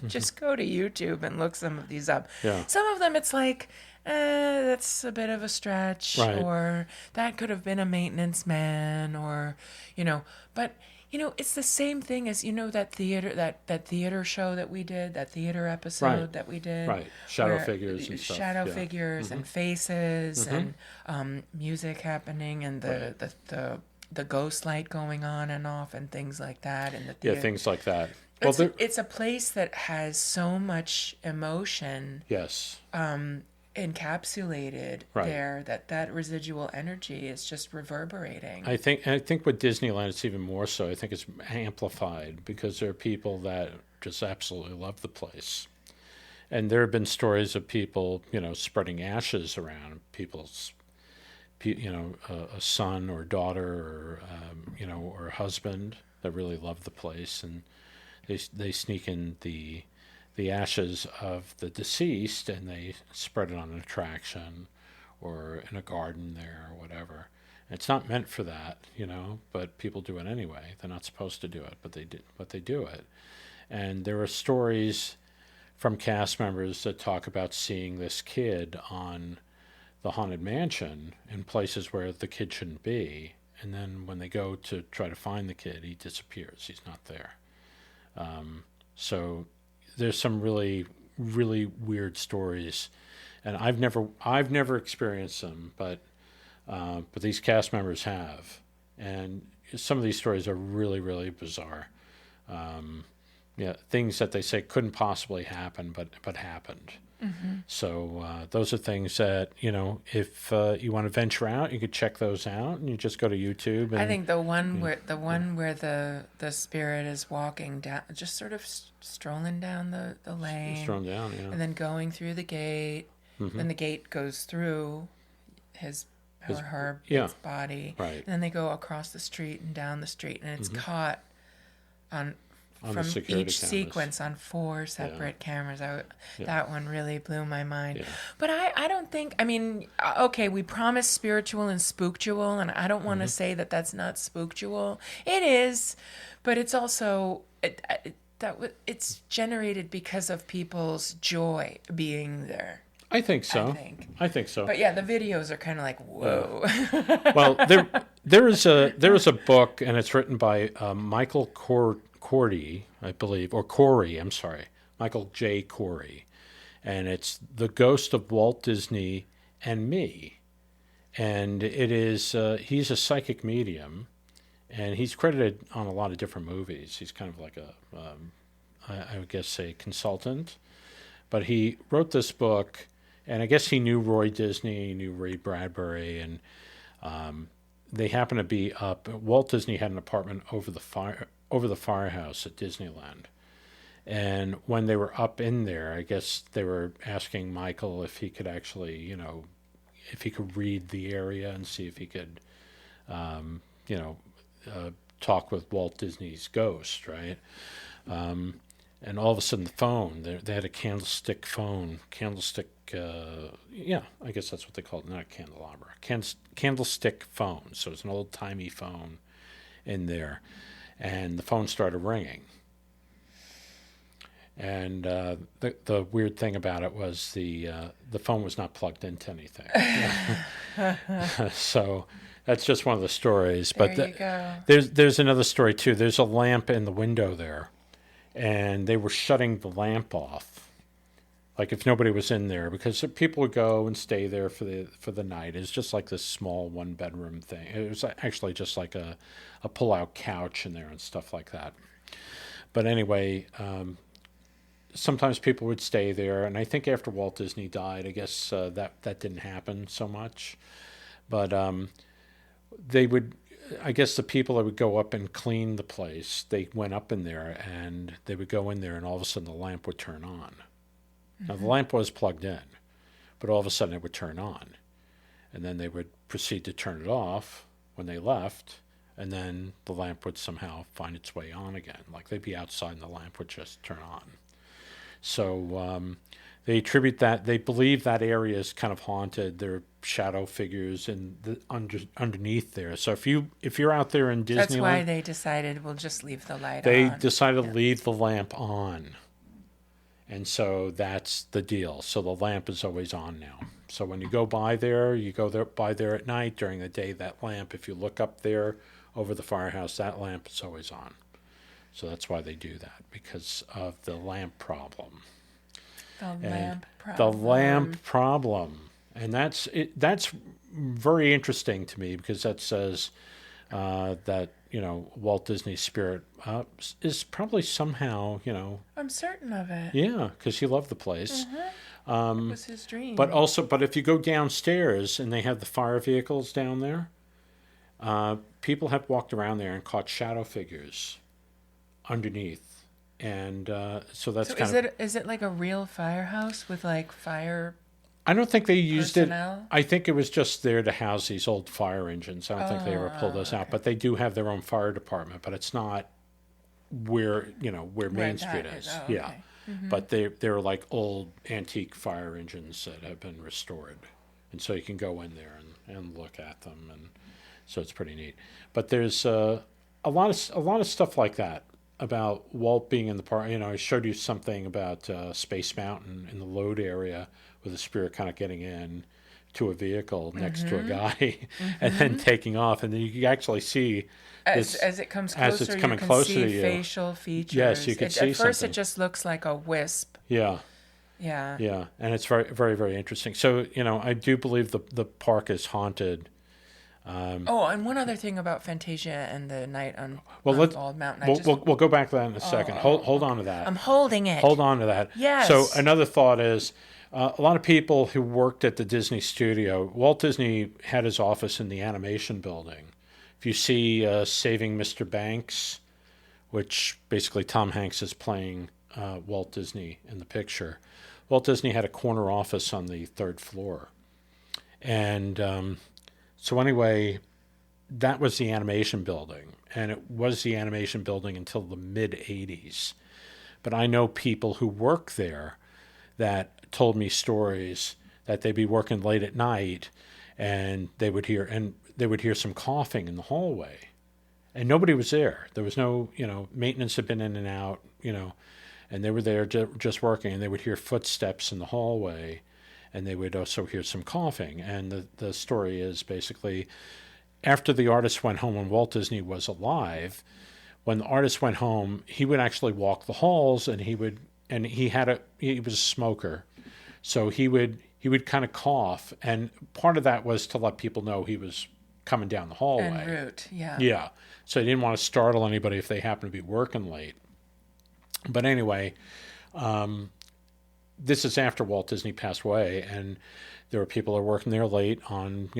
just go to YouTube and look some of these up. Yeah. Some of them, it's like, that's a bit of a stretch, or that could have been a maintenance man, or, but. It's the same thing as, that theater, that theater show that we did, that theater episode that we did. Right. Shadow figures and stuff. Shadow figures and faces and music happening and the ghost light going on and off and things like that in the theater. Yeah, things like that. It's a place that has so much emotion. Yes. Encapsulated there that residual energy is just reverberating. I think with Disneyland it's even more so. I think it's amplified because there are people that just absolutely love the place, and there have been stories of people spreading ashes around people's a son or daughter or husband that really love the place, and they sneak in the ashes of the deceased and they spread it on an attraction or in a garden there or whatever. And it's not meant for that, but people do it anyway. They're not supposed to do it, but they do it. And there are stories from cast members that talk about seeing this kid on the Haunted Mansion in places where the kid shouldn't be. And then when they go to try to find the kid, he disappears. He's not there. So there's some really, really weird stories, and I've never experienced them, but these cast members have, and some of these stories are really, really bizarre. Things that they say couldn't possibly happen, but happened. Mm-hmm. So those are things that if you want to venture out, you could check those out, and you just go to YouTube. And, I think the one where the spirit is walking down, just sort of strolling down the lane, strolling down, and then going through the gate. Mm-hmm. Then the gate goes through his body, right? And then they go across the street and down the street, and it's caught on from each cameras. sequence on 4 separate cameras. That one really blew my mind. Yeah. But I don't think, okay, we promise spiritual and spooktual, and I don't want to say that that's not spooktual. It is, but it's also, it's generated because of people's joy being there. I think so. I think so. But the videos are kind of like, whoa. Well, there is a book, and it's written by Michael Corey, I believe, or Corey, I'm sorry, Michael J. Corey, and it's The Ghost of Walt Disney and Me, and it is he's a psychic medium, and he's credited on a lot of different movies. He's kind of like I would guess a consultant, but he wrote this book, and I guess he knew Roy Disney, he knew Ray Bradbury, and they happened to be up. Walt Disney had an apartment over the firehouse at Disneyland. And when they were up in there, I guess they were asking Michael if he could actually, if he could read the area and see if he could, talk with Walt Disney's ghost, right? And all of a sudden the phone, they had a candlestick phone, I guess that's what they call it, not a candelabra, candlestick phone. So it's an old-timey phone in there. And the phone started ringing. And the weird thing about it was the phone was not plugged into anything. So that's just one of the stories. But there you go. There's another story too. There's a lamp in the window there, and they were shutting the lamp off, like if nobody was in there, because people would go and stay there for the night. It's just like this small 1-bedroom thing. It was actually just like a pull-out couch in there and stuff like that. But anyway, sometimes people would stay there, and I think after Walt Disney died, I guess that didn't happen so much. But they would, I guess the people that would go up and clean the place, they went up in there, and they would go in there, and all of a sudden the lamp would turn on. Now, the lamp was plugged in, but all of a sudden it would turn on. And then they would proceed to turn it off when they left, and then the lamp would somehow find its way on again. Like they'd be outside and the lamp would just turn on. So they attribute that, they believe that area is kind of haunted. There are shadow figures underneath there. So if you're out there in Disneyland, that's why they decided we'll just leave the light on. They decided to leave the lamp on. And so that's the deal. So the lamp is always on now. So when you go by there, by there at night. During the day, that lamp, if you look up there over the firehouse, that lamp is always on. So that's why they do that, because of the lamp problem. The lamp problem. And that's very interesting to me, because that says that, Walt Disney's spirit is probably somehow, I'm certain of it. Yeah, because he loved the place. It was his dream. But if you go downstairs and they have the fire vehicles down there, people have walked around there and caught shadow figures underneath. And so that's is it like a real firehouse with like fire? I don't think they used personnel? it. I think it was just there to house these old fire engines. I don't think they ever pulled those out. But they do have their own fire department. But it's not where Main Street is. Yeah. Okay. Mm-hmm. But they're like old antique fire engines that have been restored. And so you can go in there and look at them. And so it's pretty neat. But there's a lot of stuff like that about Walt being in the park. I showed you something about Space Mountain in the load area, with a spirit kind of getting in to a vehicle next to a guy and then taking off. And then you can actually see as it comes closer, as it's coming you can closer see to you. Facial features. Yes, you can see At first, something. it just looks like a wisp. Yeah. Yeah. Yeah. And it's very, very, very interesting. So, I do believe the park is haunted. And one other thing about Fantasia and the night on Bald Mountain. We'll go back to that in a second. Hold on to that. I'm holding it. Hold on to that. Yes. So another thought is, a lot of people who worked at the Disney studio, Walt Disney had his office in the animation building. If you see Saving Mr. Banks, which basically Tom Hanks is playing Walt Disney in the picture, Walt Disney had a corner office on the 3rd floor. And so anyway, that was the animation building. And it was the animation building until the mid-'80s. But I know people who work there that told me stories that they'd be working late at night and they would hear some coughing in the hallway, and nobody was there. There was no, maintenance had been in and out, and they were there just working, and they would hear footsteps in the hallway, and they would also hear some coughing. And the story is basically, after the artist went home, when Walt Disney was alive, when the artist went home, he would actually walk the halls, and he was a smoker. So he would kind of cough, and part of that was to let people know he was coming down the hallway. En route, yeah. Yeah. So he didn't want to startle anybody if they happened to be working late. But anyway, this is after Walt Disney passed away, and there were people that were working there late on,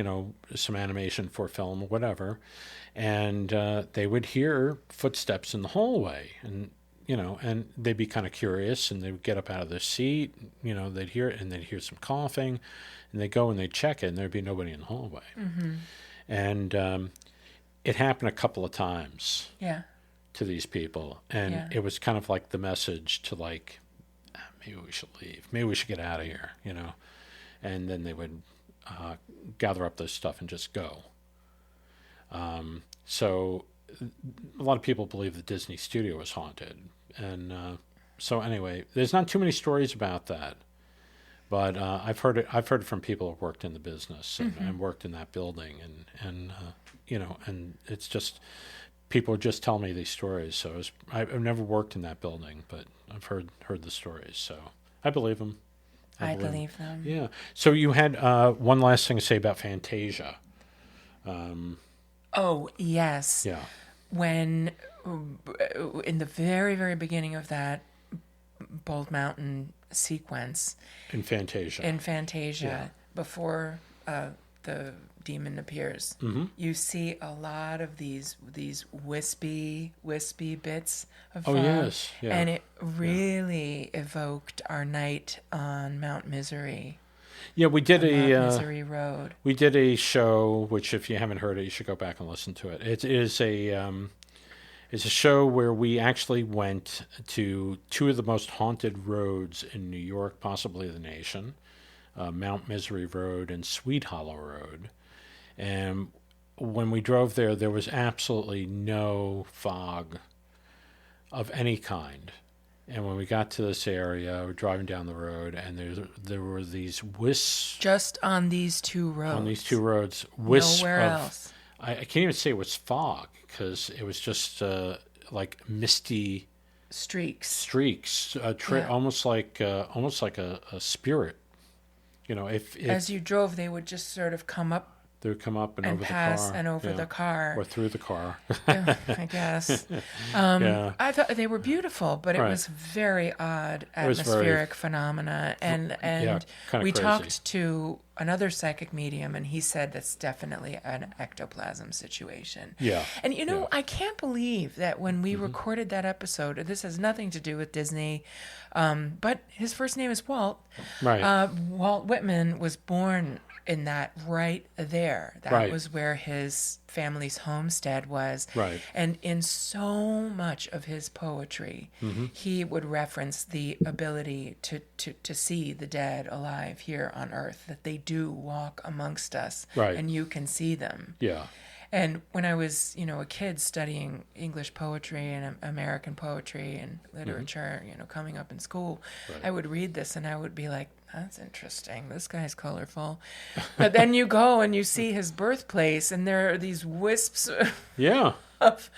some animation for film or whatever, and they would hear footsteps in the hallway, and they'd be kind of curious, and they would get up out of their seat, they'd hear it, and they'd hear some coughing, and they'd go and they'd check it, and there'd be nobody in the hallway. Mm-hmm. And it happened a couple of times to these people, and it was kind of like the message to, like, maybe we should leave, maybe we should get out of here, and then they would gather up their stuff and just go. So a lot of people believe the Disney studio was haunted. And so anyway, there's not too many stories about that, but I've heard it from people who worked in the business and worked in that building, and it's just, people just tell me these stories. So I've never worked in that building, but I've heard the stories. So I believe them. I believe them. Yeah. So you had one last thing to say about Fantasia. Oh, yes. Yeah. When, in the very, very beginning of that Bald Mountain sequence. In Fantasia. Before the demon appears, you see a lot of these wispy bits of fog. Oh, yes. Yeah. And it really evoked our night on Mount Misery. Yeah, we did Misery Road. We did a show, which if you haven't heard it, you should go back and listen to it. It is It's a show where we actually went to two of the most haunted roads in New York, possibly the nation, Mount Misery Road and Sweet Hollow Road. And when we drove there, there was absolutely no fog of any kind. And when we got to this area, we're driving down the road, and there were these wisps. Just on these two roads. On these two roads. Wisps Nowhere else. I can't even say it was fog, because it was just like misty streaks, almost like a spirit. You know, if as you drove, they would just sort of come up. They would come up and over pass the car. And over the car. Or through the car. I guess. I thought they were beautiful, but it was very odd atmospheric phenomena. And we talked to another psychic medium, and he said that's definitely an ectoplasm situation. Yeah. And, I can't believe that when we recorded that episode, this has nothing to do with Disney, but his first name is Walt. Right. Walt Whitman was born in that right there. That was where his family's homestead was. Right. And in so much of his poetry, he would reference the ability to see the dead alive here on Earth, that they do walk amongst us, and you can see them. Yeah. And when I was, a kid studying English poetry and American poetry and literature, coming up in school, I would read this and I would be like, that's interesting. This guy's colorful. But then you go and you see his birthplace, and there are these wisps of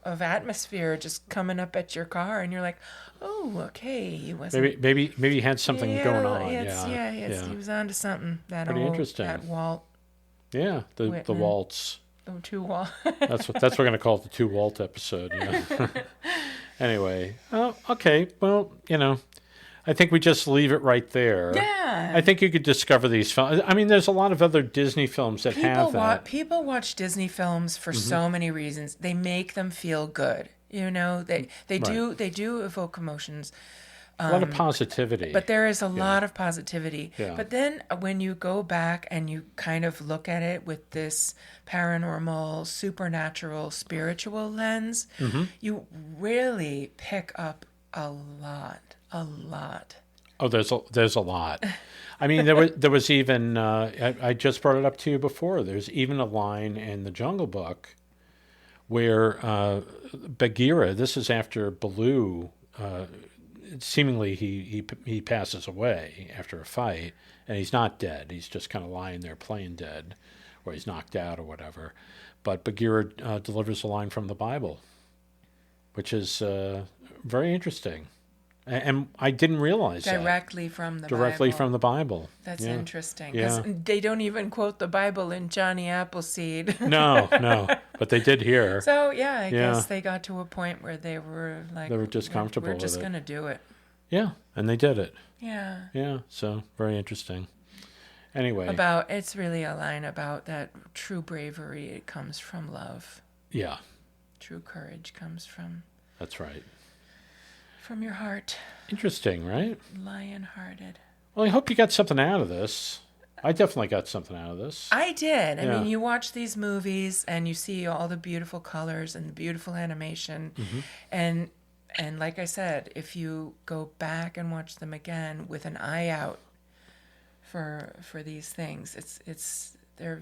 atmosphere just coming up at your car, and you're like, oh, okay, he wasn't. Maybe he had something going on. He was onto something. Pretty interesting. That Walt. Yeah, the Waltz. The two Walt. That's what we're going to call it, the two Walt episode. Yeah. Anyway, okay. Well, I think we just leave it right there. Yeah. I think you could discover these films. I mean, there's a lot of other Disney films that have that. People watch Disney films for so many reasons. They make them feel good. They do evoke emotions. A lot of positivity. But there is a lot of positivity. Yeah. But then when you go back and you kind of look at it with this paranormal, supernatural, spiritual lens, you really pick up a lot. Oh, there's a lot. I mean, there was even I just brought it up to you before. There's even a line in the Jungle Book where Bagheera. This is after Baloo. Seemingly, he passes away after a fight, and he's not dead. He's just kind of lying there playing dead, or he's knocked out or whatever. But Bagheera delivers a line from the Bible, which is very interesting. And I didn't realize Directly from the Bible. That's interesting. Because they don't even quote the Bible in Johnny Appleseed. No. But they did here. So, I guess they got to a point where they were like... They were just comfortable with it. We're just going to do it. Yeah, and they did it. Yeah. Yeah, so very interesting. Anyway. It's really a line about that true bravery, it comes from love. Yeah. True courage comes from... That's right. From your heart. Interesting, right? Lion-hearted. Well, I hope you got something out of this. I definitely got something out of this. I did. I mean, you watch these movies and you see all the beautiful colors and the beautiful animation. And like I said, if you go back and watch them again with an eye out for these things, they're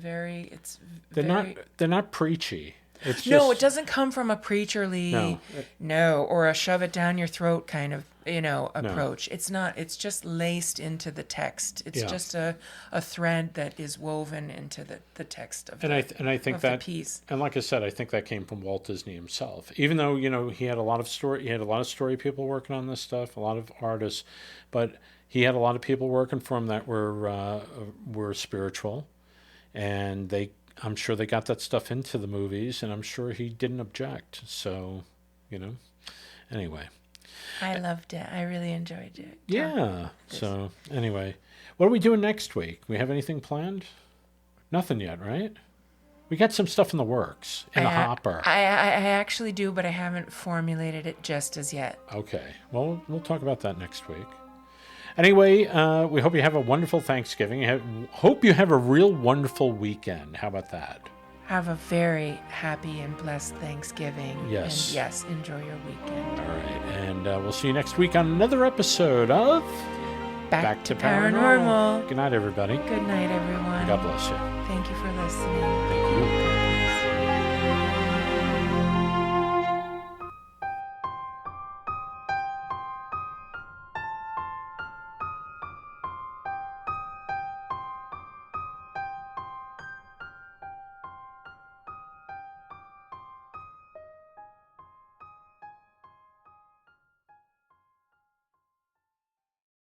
not preachy. It doesn't come from a preacherly, or a shove it down your throat kind of, approach. No. It's not. It's just laced into the text. It's just a thread that is woven into the text of I think that piece. And like I said, I think that came from Walt Disney himself. Even though he had a lot of story people working on this stuff, a lot of artists, but he had a lot of people working for him that were spiritual, and I'm sure they got that stuff into the movies, and I'm sure he didn't object. So, anyway. I loved it. I really enjoyed it. Yeah. So, anyway. What are we doing next week? We have anything planned? Nothing yet, right? We got some stuff in the works, in the hopper. I actually do, but I haven't formulated it just as yet. Okay. Well, we'll talk about that next week. Anyway, we hope you have a wonderful Thanksgiving. Hope you have a real wonderful weekend. How about that? have a very happy and blessed Thanksgiving. Yes. And yes, enjoy your weekend. All right. And we'll see you next week on another episode of Back to Paranormal. Good night, everybody. Good night, everyone. God bless you. Thank you for listening. Thank you.